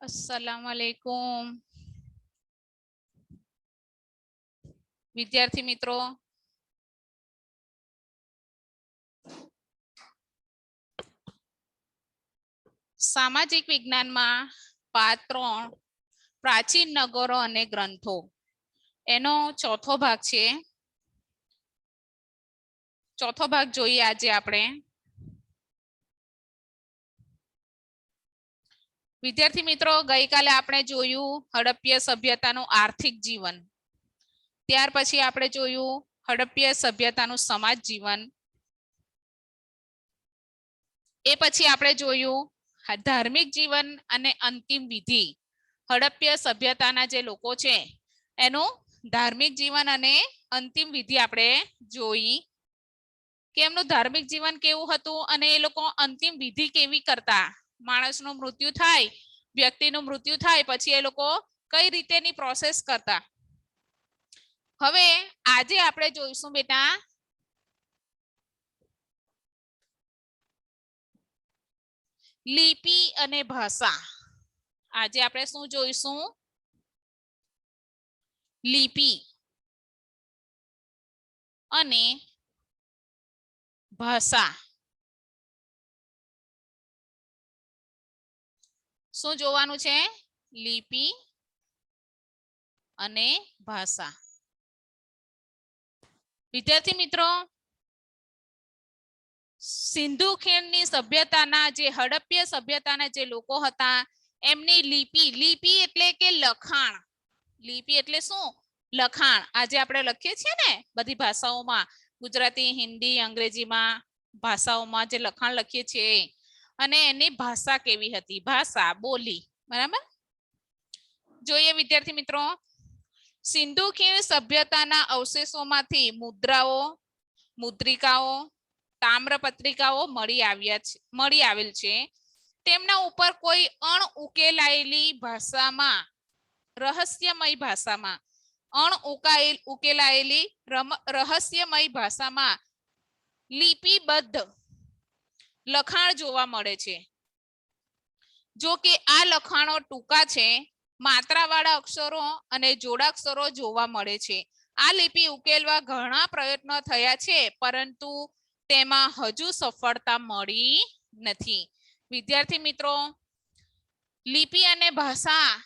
अस्सलाम वालेकुम विद्यार्थी मित्रों, सामाजिक विज्ञान में पाठ 3 प्राचीन नगरो अने ग्रंथो एनो चौथो भाग छे। चौथो भाग जोईए आज आपणे। विद्यार्थी मित्रों, गई काले आपणे जोयुं हड़प्पीय सभ्यतानुं आर्थिक जीवन, त्यार पछी आपणे जोयुं हड़प्पीय सभ्यतानुं समाज जीवन, ए पछी आपणे जोयुं धार्मिक जीवन अने अंतिम विधि। हड़प्पीय सभ्यताना जे लोको छे एनुं धार्मिक जीवन अने अंतिम विधि आपणे जोई के एमनुं धार्मिक जीवन केवुं हतुं अने ए लोको अंतिम विधि केवी करता। माणसनुं मृत्यु थाय, व्यक्तिनुं मृत्यु थाय पछी ए लोको कई रीतेनी प्रोसेस करता। हवे आजे आपणे जोईशुं बेटा लिपि अने भाषा। आज आपणे शुं जोईशुं? लिपि अने भाषा। शुं जोवानुं छे? लिपि अने भाषा। विद्यार्थी मित्रों, सिंधु खीणनी सभ्यताना जे हड़प्पीय सभ्यताना जे लोको हता एमनी लिपि, लिपि एटले के लखाण। लिपि एटले शुं? लखाण। आज आपणे लखीए छीए ने बधी भाषाओमां, गुजराती, हिंदी, अंग्रेजी में भाषाओमां जे लखाण लखीए छीए अने एनी भाषा केवी हती? भाषा, बोली। बराबर। जोईए विद्यार्थी मित्रों, सिंधु खीण सभ्यताना अवशेषोमांथी मुद्राओ, मुद्रिकाओ, ताम्रपत्रिकाओ मળી આવેલ છે। તેમના ઉપર કોઈ અણઉકેલાયેલી ભાષામાં, રહસ્યમય ભાષામાં, ઉકેલાયેલી રહસ્યમય ભાષામાં લિપિબદ્ધ લખાણ જોવા મળે છે। જો કે આ લખાણો ટૂંકા છે, માત્રાવાળા અક્ષરો અને જોડાક્ષરો જોવા મળે છે। આ લિપિ ઉકેલવા ઘણા પ્રયત્નો થયા છે, પરંતુ તેમાં હજુ સફળતા મળી નથી। વિદ્યાર્થી મિત્રો, લિપિ અને ભાષા,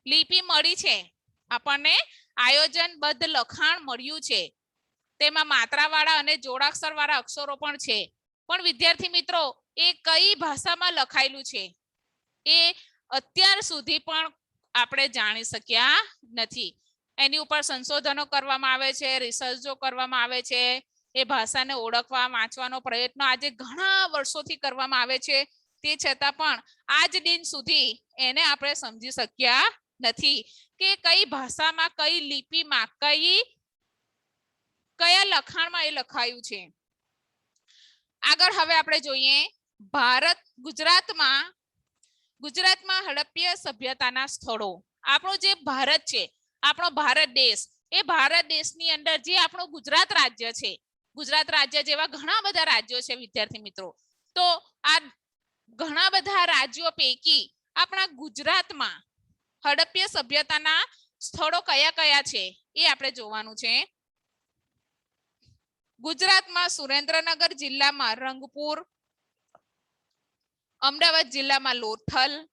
લિપિ મળી છે, આપણને આયોજનબદ્ધ લખાણ મળ્યું છે, તેમાં માત્રાવાળા અને જોડાક્ષરવાળા અક્ષરો પણ છે, પણ વિદ્યાર્થી મિત્રો એ કઈ ભાષામાં લખાયેલું છે એ અત્યાર સુધી પણ આપણે જાણી શક્યા નથી। એની ઉપર સંશોધનો કરવામાં આવે છે, રિસર્ચો કરવામાં આવે છે, એ ભાષાને ઓળખવા વાંચવાનો પ્રયત્ન આજે ઘણા વર્ષોથી કરવામાં આવે છે, તે છતાં પણ આજ દિન સુધી એને આપણે સમજી શક્યા નથી કે કઈ ભાષામાં, કઈ લિપિમાં, કયા લખાણમાં એ લખાયું છે। આગળ હવે આપણે જોઈએ ગુજરાતમાં હડપ્પીય સભ્યતાના સ્થળો। આપણો જે ભારત છે, આપણો ભારત દેશ, એ ભારત દેશની અંદર જે આપણો ગુજરાત રાજ્ય છે, ગુજરાત રાજ્ય જેવા ઘણા બધા રાજ્યો છે વિદ્યાર્થી મિત્રો, તો આ ઘણા બધા રાજ્યો પૈકી આપણા ગુજરાતમાં હડપ્પીય સભ્યતાના સ્થળો કયા કયા છે એ આપણે જોવાનું છે। ગુજરાતમાં સુરેન્દ્રનગર જિલ્લામાં રંગપુર, અમદાવાદ જિલ્લામાં લોથલ,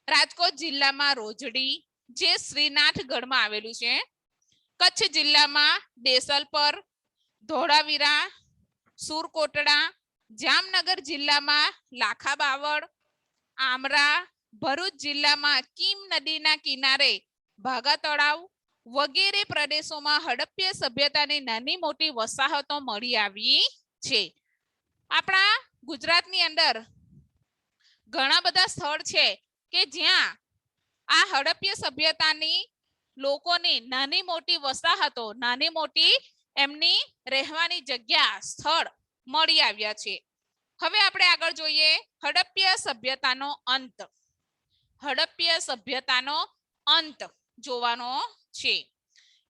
રાજકોટ જિલ્લામાં રોજડી જે શ્રીનાથગઢમાં આવેલું છે, કચ્છ જિલ્લામાં દેસલપર, ધોળાવીરા, સુરકોટડા, જામનગર જિલ્લામાં લાખાબાવળ, આમરા, ભરૂચ જિલ્લામાં કીમ નદીના કિનારે ભાગા તળાવ વગેરે પ્રદેશોમાં હડપ્પીય સભ્યતાની નાની મોટી વસાહતો મળી આવી છે। આપણા ગુજરાતની અંદર ઘણા બધા સ્થળ છે કે જ્યાં આ હડપ્પીય સભ્યતાની લોકોની નાની મોટી વસાહતો, નાની મોટી એમની રહેવાની જગ્યા, સ્થળ મળી આવ્યા છે। હવે આપણે આગળ જોઈએ હડપ્પીય સભ્યતાનો અંત। હડપ્પીય સભ્યતાનો અંત જોવાનો છે।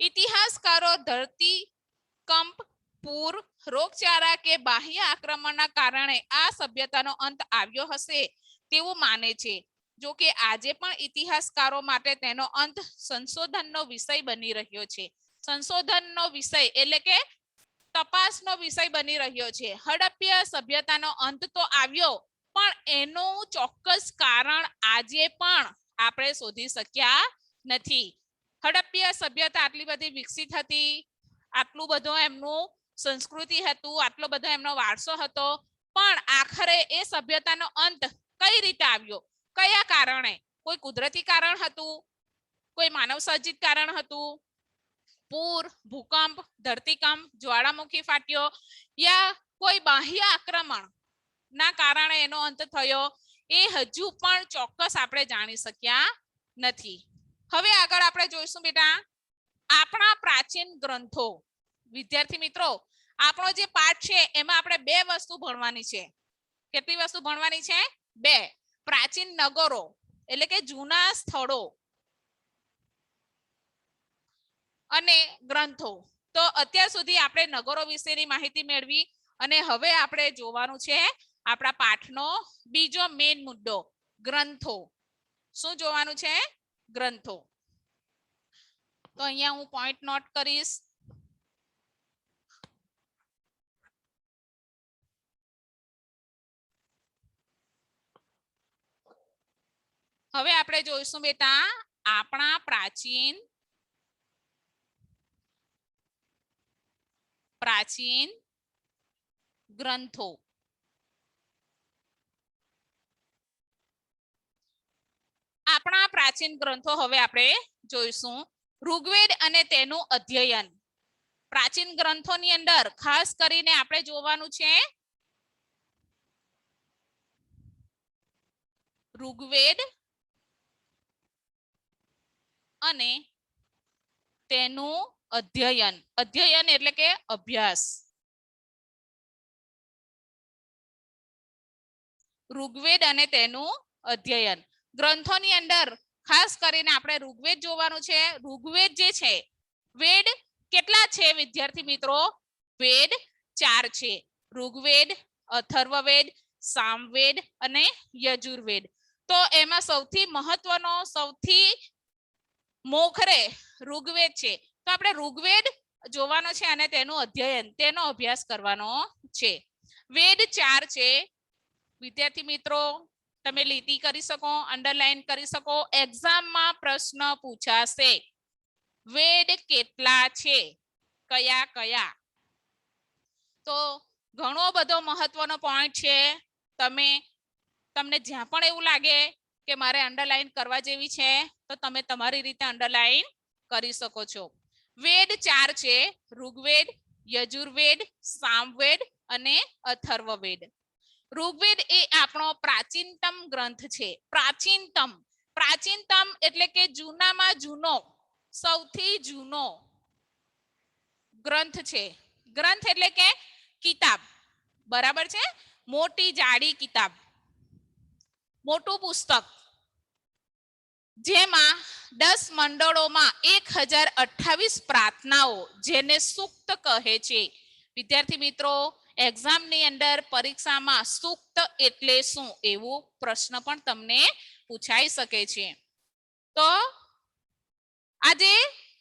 ઇતિહાસકારો ધરતીકંપ, પૂર, રોગચાળા કે બાહ્ય આક્રમણના કારણે આ સભ્યતાનો અંત આવ્યો હશે તેવું માને છે। જો કે આજે પણ ઇતિહાસકારો માટે તેનો અંત સંશોધનનો વિષય બની રહ્યો છે. સંશોધનનો વિષય એટલે કે તપાસનો વિષય બની રહ્યો છે. હડપ્પા સભ્યતાનો અંત તો આવ્યો, પણ એનું ચોક્કસ કારણ આજે પણ આપણે શોધી શક્યા નથી. હડપ્પા સભ્યતા આટલી બધી વિકસિત હતી, આટલું બધું એમનું સંસ્કૃતિ હતું, આટલો બધો એમનો વારસો હતો, પણ આખરે એ સભ્યતાનો અંત કઈ રીતે આવ્યો, કયા કારણે? કોઈ કુદરતી કારણ હતું, કોઈ માનવ સર્જિત કારણ હતું, પૂર, ભૂકંપ, ધરતીકંપ, જ્વાળામુખી ફાટ્યો, યા કોઈ બાહ્ય આક્રમણ ના કારણે એનો અંત થયો, એ હજુ પણ ચોક્કસ આપણે જાણી શક્યા નથી. હવે આગળ આપણે જોઈશું બેટા આપણા પ્રાચીન ગ્રંથો. વિદ્યાર્થી મિત્રો, આપણો જે પાઠ છે એમાં આપણે બે વસ્તુ ભણવાની છે. કેટલી વસ્તુ ભણવાની છે? બે. પ્રાચીન નગરો એટલે કે જૂના સ્થળો અને ગ્રંથો. તો અત્યાર સુધી આપણે નગરો વિશેની માહિતી મેળવી અને હવે આપણે જોવાનું છે આપણા પાઠનો બીજો મેઇન મુદ્દો, ગ્રંથો. શું જોવાનું છે? ગ્રંથો. તો અહીંયા હું પોઈન્ટ નોટ કરીશ. હવે આપણે જોઈશું બેટા આપણા પ્રાચીન ગ્રંથો. આપણા પ્રાચીન ગ્રંથો હવે આપણે જોઈશું. ઋગ્વેદ અને તેનું અધ્યયન. પ્રાચીન ગ્રંથોની અંદર ખાસ કરીને આપણે જોવાનું છે ઋગ્વેદ અને તેનું અધ્યયન. અધ્યયન એટલે કે અભ્યાસ. ઋગ્વેદ અને તેનું અધ્યયન. ગ્રંથોની અંદર ખાસ કરીને આપણે ઋગ્વેદ જોવાનું છે. ઋગ્વેદ જે છે, વેદ કેટલા છે વિદ્યાર્થી મિત્રો? વેદ 4 છે. ઋગ્વેદ, અથર્વવેદ, સામવેદ અને યજુર્વેદ. તો એમાં સૌથી મહત્વનો, સૌથી મોખરે ઋગ્વેદ છે. તો આપણે ઋગ્વેદ જોવાનો છે અને તેનું અધ્યયન, તેનો અભ્યાસ કરવાનો છે. વેદ 4 છે. વિદ્યાર્થી મિત્રો, તમે લીટી કરી શકો, અંડરલાઈન કરી શકો. એક્ઝામમાં પ્રશ્ન પૂછાશે, વેદ કેટલા છે, કયા કયા? તો ઘણો બધો મહત્વનો પોઈન્ટ છે. તમને જ્યાં પણ એવું લાગે કે મારે અંડરલાઈન કરવા જેવી છે તો તમે તમારી રીતે અંડરલાઈન કરી શકો છો. વેદ 4 છે: ઋગ્વેદ, યજુર્વેદ, સામવેદ અને અથર્વવેદ. ઋગ્વેદ એ આપણો પ્રાચીનતમ ગ્રંથ છે. પ્રાચીનતમ એટલે કે જૂનામાં જૂનો, સૌથી જૂનો ગ્રંથ છે. ગ્રંથ એટલે કે કિતાબ, બરાબર છે? મોટી જાડી કિતાબ, મોટું પુસ્તક, જેમાં 10 મંડળોમાં 1028 પ્રાર્થનાઓ, જેને સૂક્ત કહે છે. વિદ્યાર્થી મિત્રો, એક્ઝામની અંદર પરીક્ષામાં સૂક્ત એટલે શું એવો પ્રશ્ન પણ તમને પૂછાઈ શકે છે. તો આજે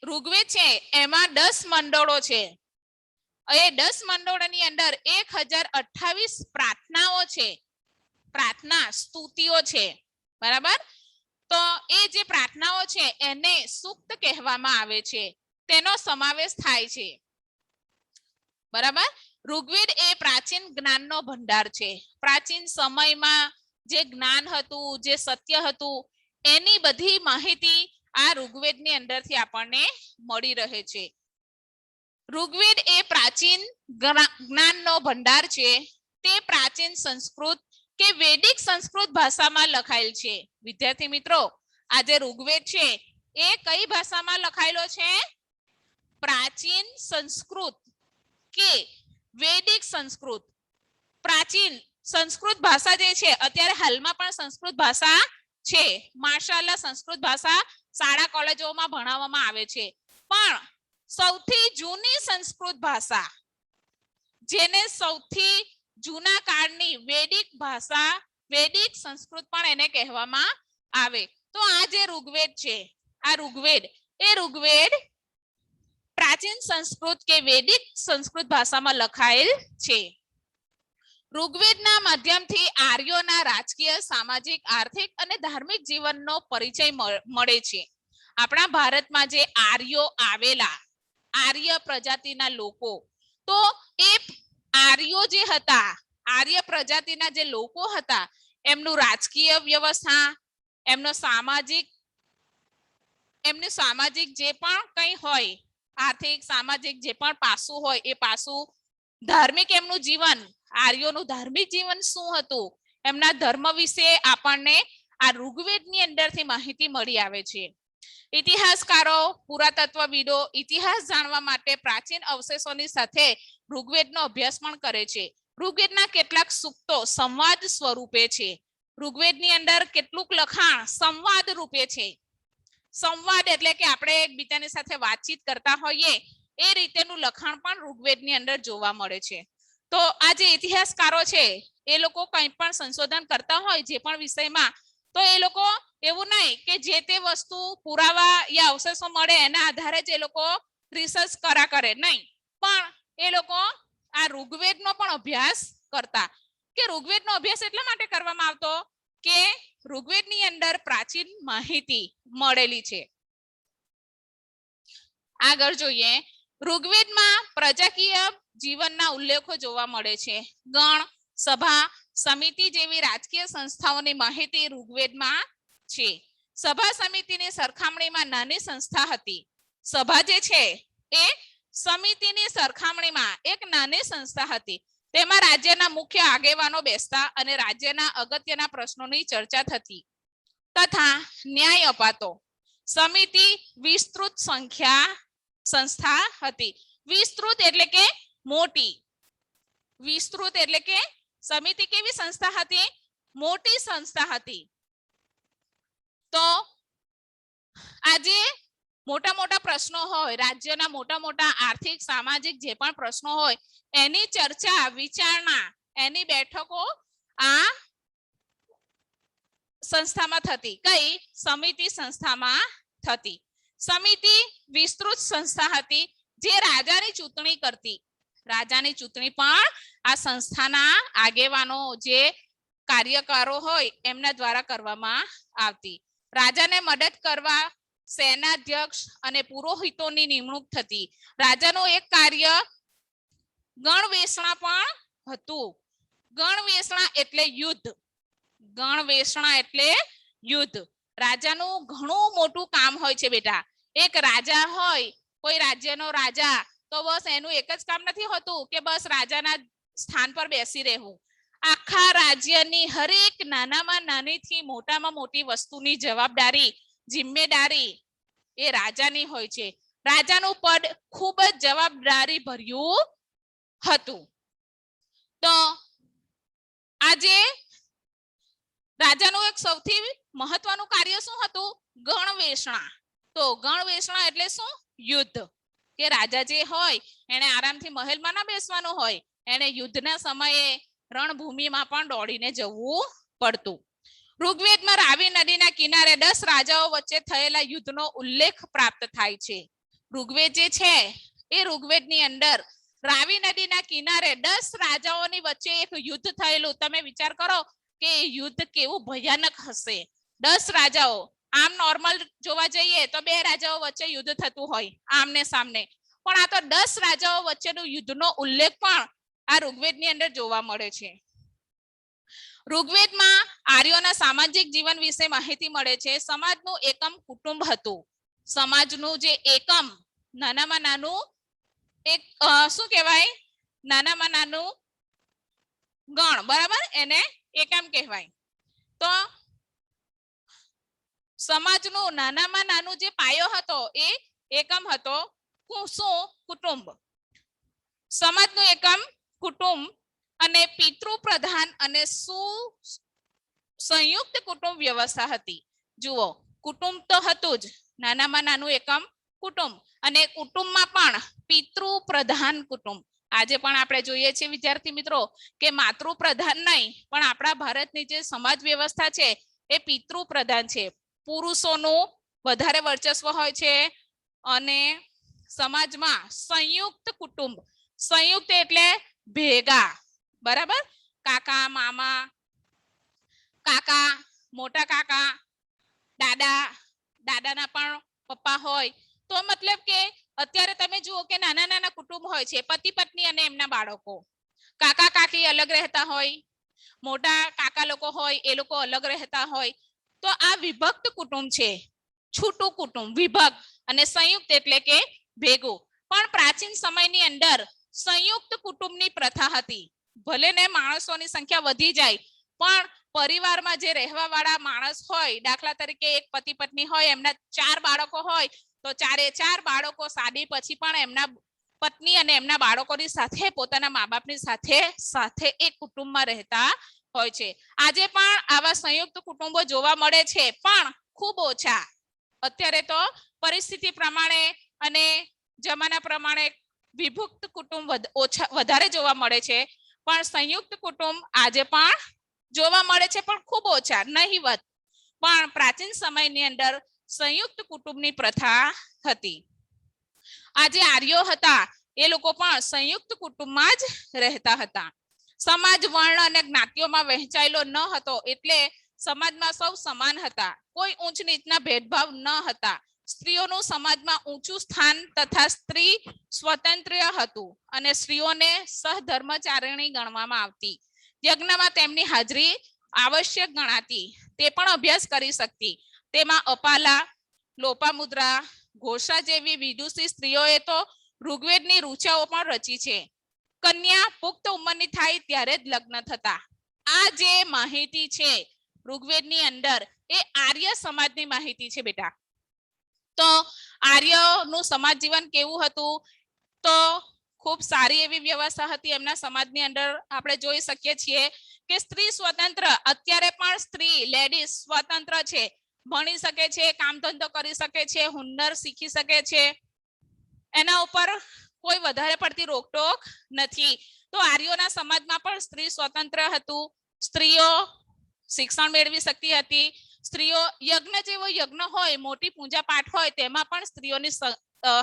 ઋગ્વેદ છે એમાં 10 મંડળો છે. એ 10 મંડળોની અંદર 1028 પ્રાર્થનાઓ છે, પ્રાર્થના સ્તુતિઓ છે, બરાબર? તો એ જે પ્રાર્થનાઓ છે એને સૂક્ત કહેવામાં આવે છે, તેનો સમાવેશ થાય છે, બરાબર? ઋગ્વેદ એ પ્રાચીન જ્ઞાનનો ભંડાર છે. પ્રાચીન સમયમાં જે જ્ઞાન હતું, જે સત્ય હતું, એની બધી માહિતી આ ઋગ્વેદની અંદરથી આપણને મળી રહે છે. ઋગ્વેદ એ પ્રાચીન જ્ઞાનનો ભંડાર છે. તે પ્રાચીન સંસ્કૃત કે વૈદિક સંસ્કૃત ભાષામાં લખાયેલ છે. વિદ્યાર્થી મિત્રો, આ જે ઋગ્વેદ છે એ કઈ ભાષામાં લખાયેલો છે? પ્રાચીન સંસ્કૃત કે વૈદિક સંસ્કૃત. પ્રાચીન સંસ્કૃત ભાષા જે છે, અત્યારે હાલમાં પણ સંસ્કૃત ભાષા છે. માશાઅલ્લાહ, સંસ્કૃત ભાષા શાળા કોલેજોમાં ભણાવવામાં આવે છે. પણ સૌથી જૂની સંસ્કૃત ભાષા, જેને સૌથી જૂના કાળની વૈદિક ભાષા, વૈદિક સંસ્કૃત પણ એને કહેવામાં આવે. તો આ જે ઋગ્વેદ છે, આ ઋગ્વેદ એ ઋગ્વેદ પ્રાચીન સંસ્કૃત કે વૈદિક સંસ્કૃત ભાષામાં લખાયેલ છે. ઋગ્વેદના માધ્યમથી આર્યોના રાજકીય, સામાજિક, આર્થિક અને ધાર્મિક જીવનનો પરિચય મળે છે. આપણા ભારતમાં જે આર્યો આવેલા, આર્ય પ્રજાતિના લોકો, તો એ આર્યો જે હતા, આર્ય પ્રજાતિના જે લોકો હતા, એમનું રાજકીય વ્યવસ્થા, એમનું સામાજિક જે પણ કંઈ હોય, આર્થિક, સામાજિક જે પણ પાસું હોય એ પાસું, ધાર્મિક એમનું જીવન, આર્યોનું ધાર્મિક જીવન શું હતું, એમના ધર્મ વિશે આપણને આ ઋગ્વેદની અંદરથી માહિતી મળી આવે છે. ઇતિહાસકારો, પુરાતત્વવિદો ઇતિહાસ જાણવા માટે પ્રાચીન અવશેષોની સાથે ઋગ્વેદનો અભ્યાસ પણ કરે છે. ઋગ્વેદના કેટલાક સૂક્તો સંવાદ સ્વરૂપે છે. ઋગ્વેદની અંદર કેટલુંક લખાણ સંવાદ રૂપે છે. સંવાદ એટલે કે આપણે એકબીજાની સાથે વાતચીત કરતા હોઈએ એ રીતેનું લખાણ પણ ઋગ્વેદની અંદર જોવા મળે છે. તો આ જે ઇતિહાસકારો છે એ લોકો કંઈ પણ સંશોધન કરતા હોય જે પણ વિષયમાં, તો એ લોકો એવું નહીં કે જે તે વસ્તુ પુરાવા યા અવશેષો મળે એના આધારે જ એ લોકો રિસર્ચ કરે, નહીં, પણ એ લોકો આ ઋગ્વેદનો પણ અભ્યાસ કરતા. કે ઋગ્વેદનો અભ્યાસ એટલા માટે કરવામાં આવતો કે ઋગ્વેદની અંદર પ્રાચીન માહિતી મળેલી છે. આગળ જોઈએ, ઋગ્વેદમાં પ્રજાકીય જીવનના ઉલ્લેખો જોવા મળે છે. ગણ, સભા, સમિતિ જેવી રાજકીય સંસ્થાઓની માહિતી ઋગ્વેદમાં છે. સભા સમિતિની સરખામણીમાં નાની સંસ્થા હતી. સભા જે છે એ સમિતિની સરખામણીમાં એક નાની સંસ્થા હતી. તેમાં રાજ્યના મુખ્ય આગેવાનો બેસતા અને રાજ્યના અગત્યના પ્રશ્નોની ચર્ચા થતી તથા ન્યાય અપાતો. સમિતિ વિસ્તૃત સંસ્થા હતી. વિસ્તૃત એટલે કે મોટી, વિસ્તૃત એટલે કે સમિતિ કેવી સંસ્થા હતી? મોટી સંસ્થા હતી. તો આજે મોટા મોટા પ્રશ્નો હોય, રાજ્યના મોટા મોટા આર્થિક, સામાજિક જે પણ પ્રશ્નો હોય એની ચર્ચા, વિચારણા, એની બેઠકો આ સંસ્થામાં થતી. કઈ? સમિતિ સંસ્થામાં થતી. સમિતિ વિસ્તૃત સંસ્થા હતી જે રાજાની ચૂંટણી કરતી. રાજાની ચૂંટણી પણ આ સંસ્થાના આગેવાનો, જે કાર્યકરો હોય એમના દ્વારા કરવામાં આવતી. રાજાને મદદ કરવા સેનાધ્યક્ષ અને પુરોહિતોની નિમણૂક થતી. રાજાનું એક કાર્ય ગણવેષણા પણ હતું. ગણવેષણા એટલે યુદ્ધ. ગણવેષણા એટલે યુદ્ધ. રાજાનું ઘણું મોટું કામ હોય છે બેટા. એક રાજા હોય, કોઈ રાજ્યનો રાજા, તો બસ એનું એક જ કામ નથી હોતું કે બસ રાજાના સ્થાન પર બેસી રહેવું. આખા રાજ્યની હરેક નાનામાં નાનીથી મોટામાં મોટી વસ્તુની જવાબદારી, જિમ્મેદારી એ રાજાની હોય છે. રાજાનું પદ ખૂબ જ જવાબદારી ભર્યું હતું. તો આજે રાજાનું એક સૌથી મહત્વનું કાર્ય શું હતું? ગણવેષણા. તો ગણવેષણા એટલે શું? યુદ્ધ. કે રાજા જે હોય એને આરામથી મહેલમાં ના બેસવાનું હોય, એને યુદ્ધના સમયે રણભૂમિમાં પણ દોડીને જવું પડતું. ઋગ્વેદમાં રાવી નદીના કિનારે 10 રાજાઓ વચ્ચે થયેલા યુદ્ધનો ઉલ્લેખ પ્રાપ્ત થાય છે. ઋગ્વેદ જે છે એ ઋગ્વેદની અંદર રાવી નદીના કિનારે 10 રાજાઓની વચ્ચે એક યુદ્ધ થયેલું. તમે વિચાર કરો કે યુદ્ધ કેવું ભયાનક હશે. 10 રાજાઓ, આમ નોર્મલ જોવા જઈએ તો 2 રાજાઓ વચ્ચે યુદ્ધ થતું હોય આમને સામને, પણ આ તો 10 રાજાઓ વચ્ચેનું યુદ્ધનો ઉલ્લેખ પણ આ ઋગ્વેદની અંદર જોવા મળે છે. ઋગ્વેદમાં આર્યોના સામાજિક જીવન વિશે માહિતી મળે છે. સમાજનું એકમ કુટુંબ હતું. સમાજનું જે એકમ, નાનામાં નાનું એક શું કહેવાય? નાનામાં નાનું ગણ, બરાબર, એને એકમ કહેવાય. તો સમાજનું નાનામાં નાનું જે પાયો હતો એ એકમ હતો શું? કુટુંબ. સમાજનું એકમ કુટુંબ અને પિતૃ પ્રધાન અને સંયુક્ત કુટુંબ વ્યવસ્થા હતી. જુઓ, કુટુંબ તો હતું જ, નાનામાં નાનું એકમ કુટુંબ, અને કુટુંબમાં પણ પિતૃ પ્રધાન કુટુંબ. આજે પણ આપણે જોઈએ છીએ વિદ્યાર્થી મિત્રો કે માતૃ પ્રધાન નહીં, પણ આપણા ભારતની જે સમાજ વ્યવસ્થા છે એ પિતૃ પ્રધાન છે. પુરુષોનું વધારે વર્ચસ્વ હોય છે અને સમાજમાં સંયુક્ત કુટુંબ, સંયુક્ત એટલે ભેગા, બરાબર, કાકા મામા, કાકા, મોટા કાકા, દાદા, દાદાના પણ પપ્પા હોય, તો મતલબ કે અત્યારે તમે જુઓ કે નાના નાના કુટુંબ હોય છે, પતિ પત્ની અને એમના બાળકો, કાકા કાકી અલગ રહેતા હોય, મોટા કાકા લોકો હોય એ લોકો અલગ રહેતા હોય, તો આ વિભક્ત કુટુંબ છે. છૂટું કુટુંબ વિભક્ત અને સંયુક્ત એટલે કે ભેગું. પણ પ્રાચીન સમયની અંદર સંયુક્ત કુટુંબની પ્રથા હતી. ભલે ને માણસોની સંખ્યા વધી જાય પણ પરિવારમાં જે રહેવા વાળા માણસ હોય, દાખલા તરીકે એક પતિ પત્ની હોય, એમના 4 બાળકો હોય, તો 4 બાળકો સાદી પછી પણ એમના પત્ની અને એમના બાળકોની સાથે, પોતાના મા બાપની સાથે એક કુટુંબમાં રહેતા હોય છે. આજે પણ આવા સંયુક્ત કુટુંબો જોવા મળે છે, પણ ખૂબ ઓછા. અત્યારે તો પરિસ્થિતિ પ્રમાણે અને જમાના પ્રમાણે વિભક્ત કુટુંબ વધારે જોવા મળે છે, પણ સંયુક્ત કુટુંબ આજે પણ જોવા મળે છે, પણ ખૂબ ઓછા, નહીવત. પણ પ્રાચીન સમયની અંદર સંયુક્ત કુટુંબની પ્રથા હતી. આજે આર્યો હતા એ લોકો પણ સંયુક્ત કુટુંબમાં જ રહેતા હતા. સમાજ વર્ણ અને જ્ઞાતિઓમાં વહેંચાયેલો ન હતો, એટલે સમાજમાં સૌ સમાન હતા. કોઈ ઊંચ નીચના ભેદભાવ ન હતા. સ્ત્રીઓનું સમાજમાં ઊંચું સ્થાન તથા સ્ત્રી સ્વતંત્ર હતું અને સ્ત્રીઓને સહધર્મચારિણી ગણવામાં આવતી. યજ્ઞમાં તેમની હાજરી આવશ્યક ગણાતી. તે પણ અભ્યાસ કરી શકતી. તેમાં અપાલા, લોપામુદ્રા, ઘોષા જેવી વિદુષી સ્ત્રીઓએ તો ઋગ્વેદની ઋચાઓ પણ રચી છે. કન્યા પુખ્ત ઉંમરની થાય ત્યારે જ લગ્ન થતા. આ જે માહિતી છે ઋગ્વેદની અંદર, એ આર્ય સમાજની માહિતી છે બેટા. તો આર્યનું સમાજ જીવન કેવું હતું? તો ખૂબ સારી એવી વ્યવસ્થા હતી એમના સમાજની અંદર. આપણે જોઈ શકીએ છીએ કે સ્ત્રી સ્વતંત્ર, અત્યારે પણ સ્ત્રી લેડીઝ સ્વતંત્ર છે, ભણી શકે છે, કામ ધંધો કરી શકે છે, હુનર શીખી શકે છે, એના ઉપર કોઈ વધારે પડતી રોકટોક નથી. તો આર્યોના સમાજમાં પણ સ્ત્રી સ્વતંત્ર હતું. સ્ત્રીઓ શિક્ષણ મેળવી શકતી હતી. સ્ત્રીઓ યજ્ઞ જેવો યજ્ઞ હોય, મોટી પૂજા પાઠ હોય, તેમાં પણ સ્ત્રીઓની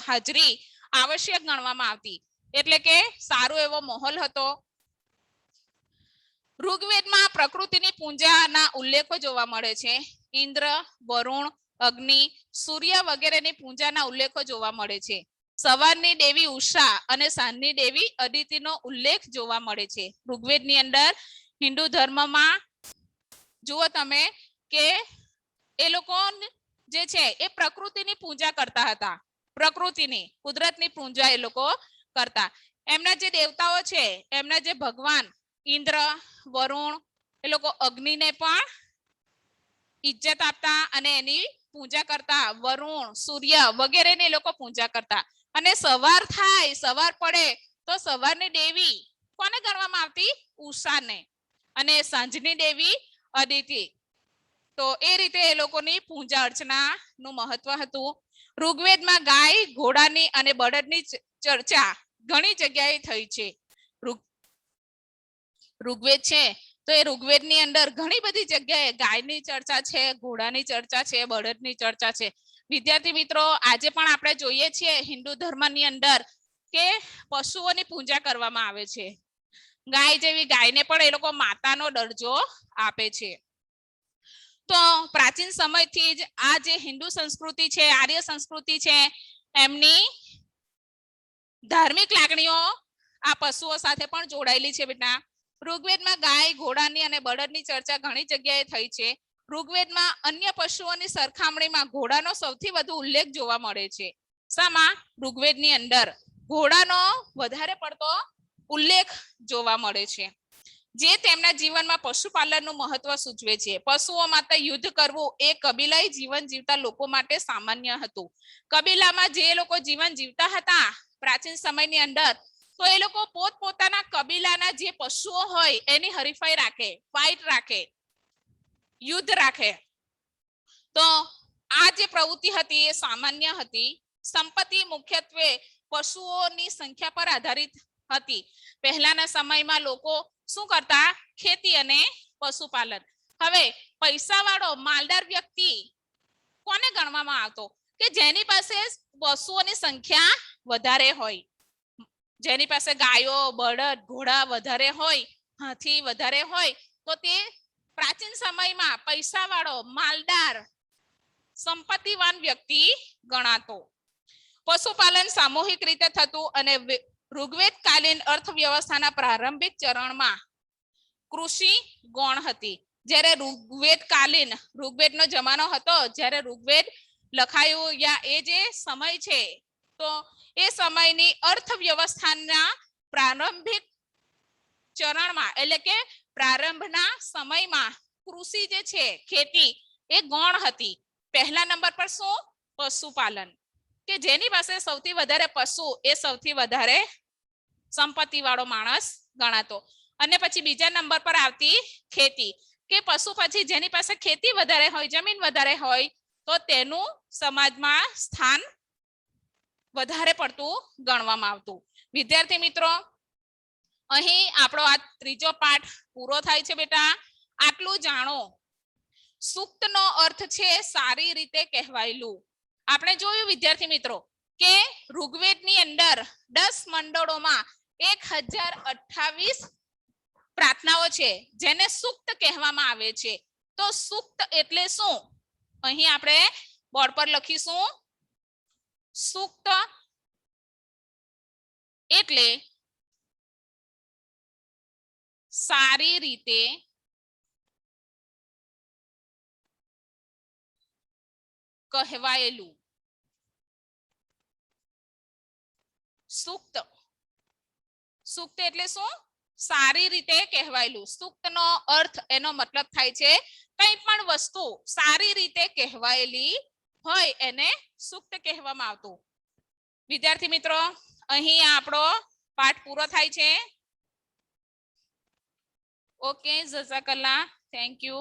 હાજરી આવશ્યક ગણવામાં આવતી. એટલે કે સારો એવો માહોલ હતો. ઋગ્વેદમાં પ્રકૃતિની પૂજાના ઉલ્લેખો જોવા મળે છે. ઇન્દ્ર, વરુણ, અગ્નિ, સૂર્ય વગેરેની પૂજાના ઉલ્લેખો જોવા મળે છે. સવારની દેવી ઉષા અને સાંજની દેવી અદિતિનો ઉલ્લેખ જોવા મળે છે ઋગ્વેદની અંદર. હિન્દુ ધર્મમાં જુઓ તમે કે એ લોકો જે છે એ પ્રકૃતિની પૂજા કરતા હતા. પ્રકૃતિની, કુદરતની પૂજા એ લોકો કરતા. એમના જે દેવતાઓ છે, એમના જે ભગવાન ઇન્દ્ર, વરુણ, એ લોકો અગ્નિને પણ ઇજ્જત આપતા અને એની પૂજા કરતા. વરુણ, સૂર્ય વગેરેની એ લોકો પૂજા કરતા. અને સવાર થાય, સવાર પડે તો સવારની દેવી કોને ગણવામાં આવતી? ઉષાને. અને સાંજની દેવી અદિતિ. તો એ રીતે એ લોકોની પૂજા અર્ચના નું મહત્વ હતું. ઋગ્વેદમાં ગાય, ઘોડાની અને બળદની ચર્ચા ઘણી જગ્યાએ થઈ છે. ઋગ્વેદ છે તો એ ઋગ્વેદની અંદર ઘણી બધી જગ્યાએ ગાયની ચર્ચા છે, ઘોડાની ચર્ચા છે, બળદની ચર્ચા છે. વિદ્યાર્થી મિત્રો, આજે પણ આપણે જોઈએ છીએ હિન્દુ ધર્મની અંદર કે પશુઓની પૂજા કરવામાં આવે છે. ગાય જેવી ગાયને પણ એ લોકો માતાનો દરજ્જો આપે છે. તો પ્રાચીન સમયથી જ આ જે હિન્દુ સંસ્કૃતિ છે, આર્ય સંસ્કૃતિ છે, એમની ધાર્મિક લાગણીઓ આ પશુઓ સાથે પણ જોડાયેલી છે બેટા. ઋગ્વેદમાં ગાય, ઘોડાની અને બળદની ચર્ચા ઘણી જગ્યાએ થઈ છે. ઋગ્વેદમાં અન્ય પશુઓની સરખામણીમાં ઘોડાનો સૌથી વધુ ઉલ્લેખ જોવા મળે છે. શામાં? ઋગ્વેદની અંદર ઘોડાનો વધારે પડતો ઉલ્લેખ જોવા મળે છે, જે તેમના જીવનમાં પશુપાલનનું મહત્વ સૂચવે છે. પશુઓ માટે યુદ્ધ કરવું એ કબીલાઈ જીવન જીવતા લોકો માટે સામાન્ય હતું. કબીલામાં જે લોકો જીવન જીવતા હતા પ્રાચીન સમયની અંદર, તો એ લોકો પોતપોતાના કબીલાના જે પશુઓ હોય એની હરીફાઈ રાખે, ફાઇટ રાખે, યુદ્ધ રાખે. તો આ જે પ્રવૃત્તિ હતી એ સામાન્ય હતી. સંપત્તિ મુખ્યત્વે પશુઓની સંખ્યા પર આધારિત હતી. પહેલાના સમયમાં લોકો શું કરતા? ખેતી અને પશુપાલન. હવે પૈસાવાળો માલદાર વ્યક્તિ કોને ગણવામાં આવતો કે જેની પાસે પશુઓની સંખ્યા વધારે હોય, જેની પાસે ગાયો બળદ ઘોડા વધારે હોય, હાથી વધારે હોય, તો તે પ્રાચીન સમયમાં પૈસાવાળો માલદાર સંપત્તિવાન વ્યક્તિ ગણાતો. પશુપાલન સામૂહિક રીતે થતું અને ઋગ્વેદ કાલીન અર્થવ્યવસ્થાના પ્રારંભિક ચરણમાં કૃષિ ગૌણ હતી. જ્યારે ઋગ્વેદ કાલીન ઋગ્વેદનો જમાનો હતો, જ્યારે ઋગ્વેદ લખાયું યા એ જે સમય છે, તો એ સમયની અર્થવ્યવસ્થાના પ્રારંભિક ચરણમાં એટલે કે પ્રારંભના સમયમાં કૃષિ જે છે ખેતી એ ગૌણ હતી. પહેલા નંબર પર શું? પશુપાલન, કે જેની પાસે સૌથી વધારે પશુ એ સૌથી વધારે સંપત્તિ વાળો માણસ ગણાતો. અને પછી બીજા નંબર પર આવતી ખેતી, કે પશુ પછી જેની પાસે ખેતી વધારે હોય, જમીન વધારે હોય, તો તેનું સમાજમાં સ્થાન વધારે પડતું ગણવામાં આવતું. વિદ્યાર્થી મિત્રો, અહીં આપણો આ ત્રીજો પાઠ પૂરો થાય છે. બેટા આટલું જાણો. સૂક્તનો અર્થ છે સારી રીતે કહેવાયેલું. આપણે જોયું વિદ્યાર્થી મિત્રો કે ઋગ્વેદની અંદર 10 મંડળોમાં 1028 પ્રાર્થનાઓ છે જેને સૂક્ત કહેવામાં આવે છે. તો સૂક્ત એટલે શું? અહીં આપણે બોર્ડ પર લખીશું. સૂક્ત એટલે સારી રીતે કહેવાયેલું. સૂક્ત, સૂક્ત એટલે શું? સારી રીતે કહેવાયેલું. સૂક્તનો અર્થ એનો મતલબ થાય છે કંઈ પણ વસ્તુ સારી રીતે કહેવાયેલી હોય એને સૂક્ત કહેવામાં આવતું. વિદ્યાર્થી મિત્રો, અહીં આપણો પાઠ પૂરો થાય છે. ઓકે, જઝાકલ્લા, થેન્ક યુ.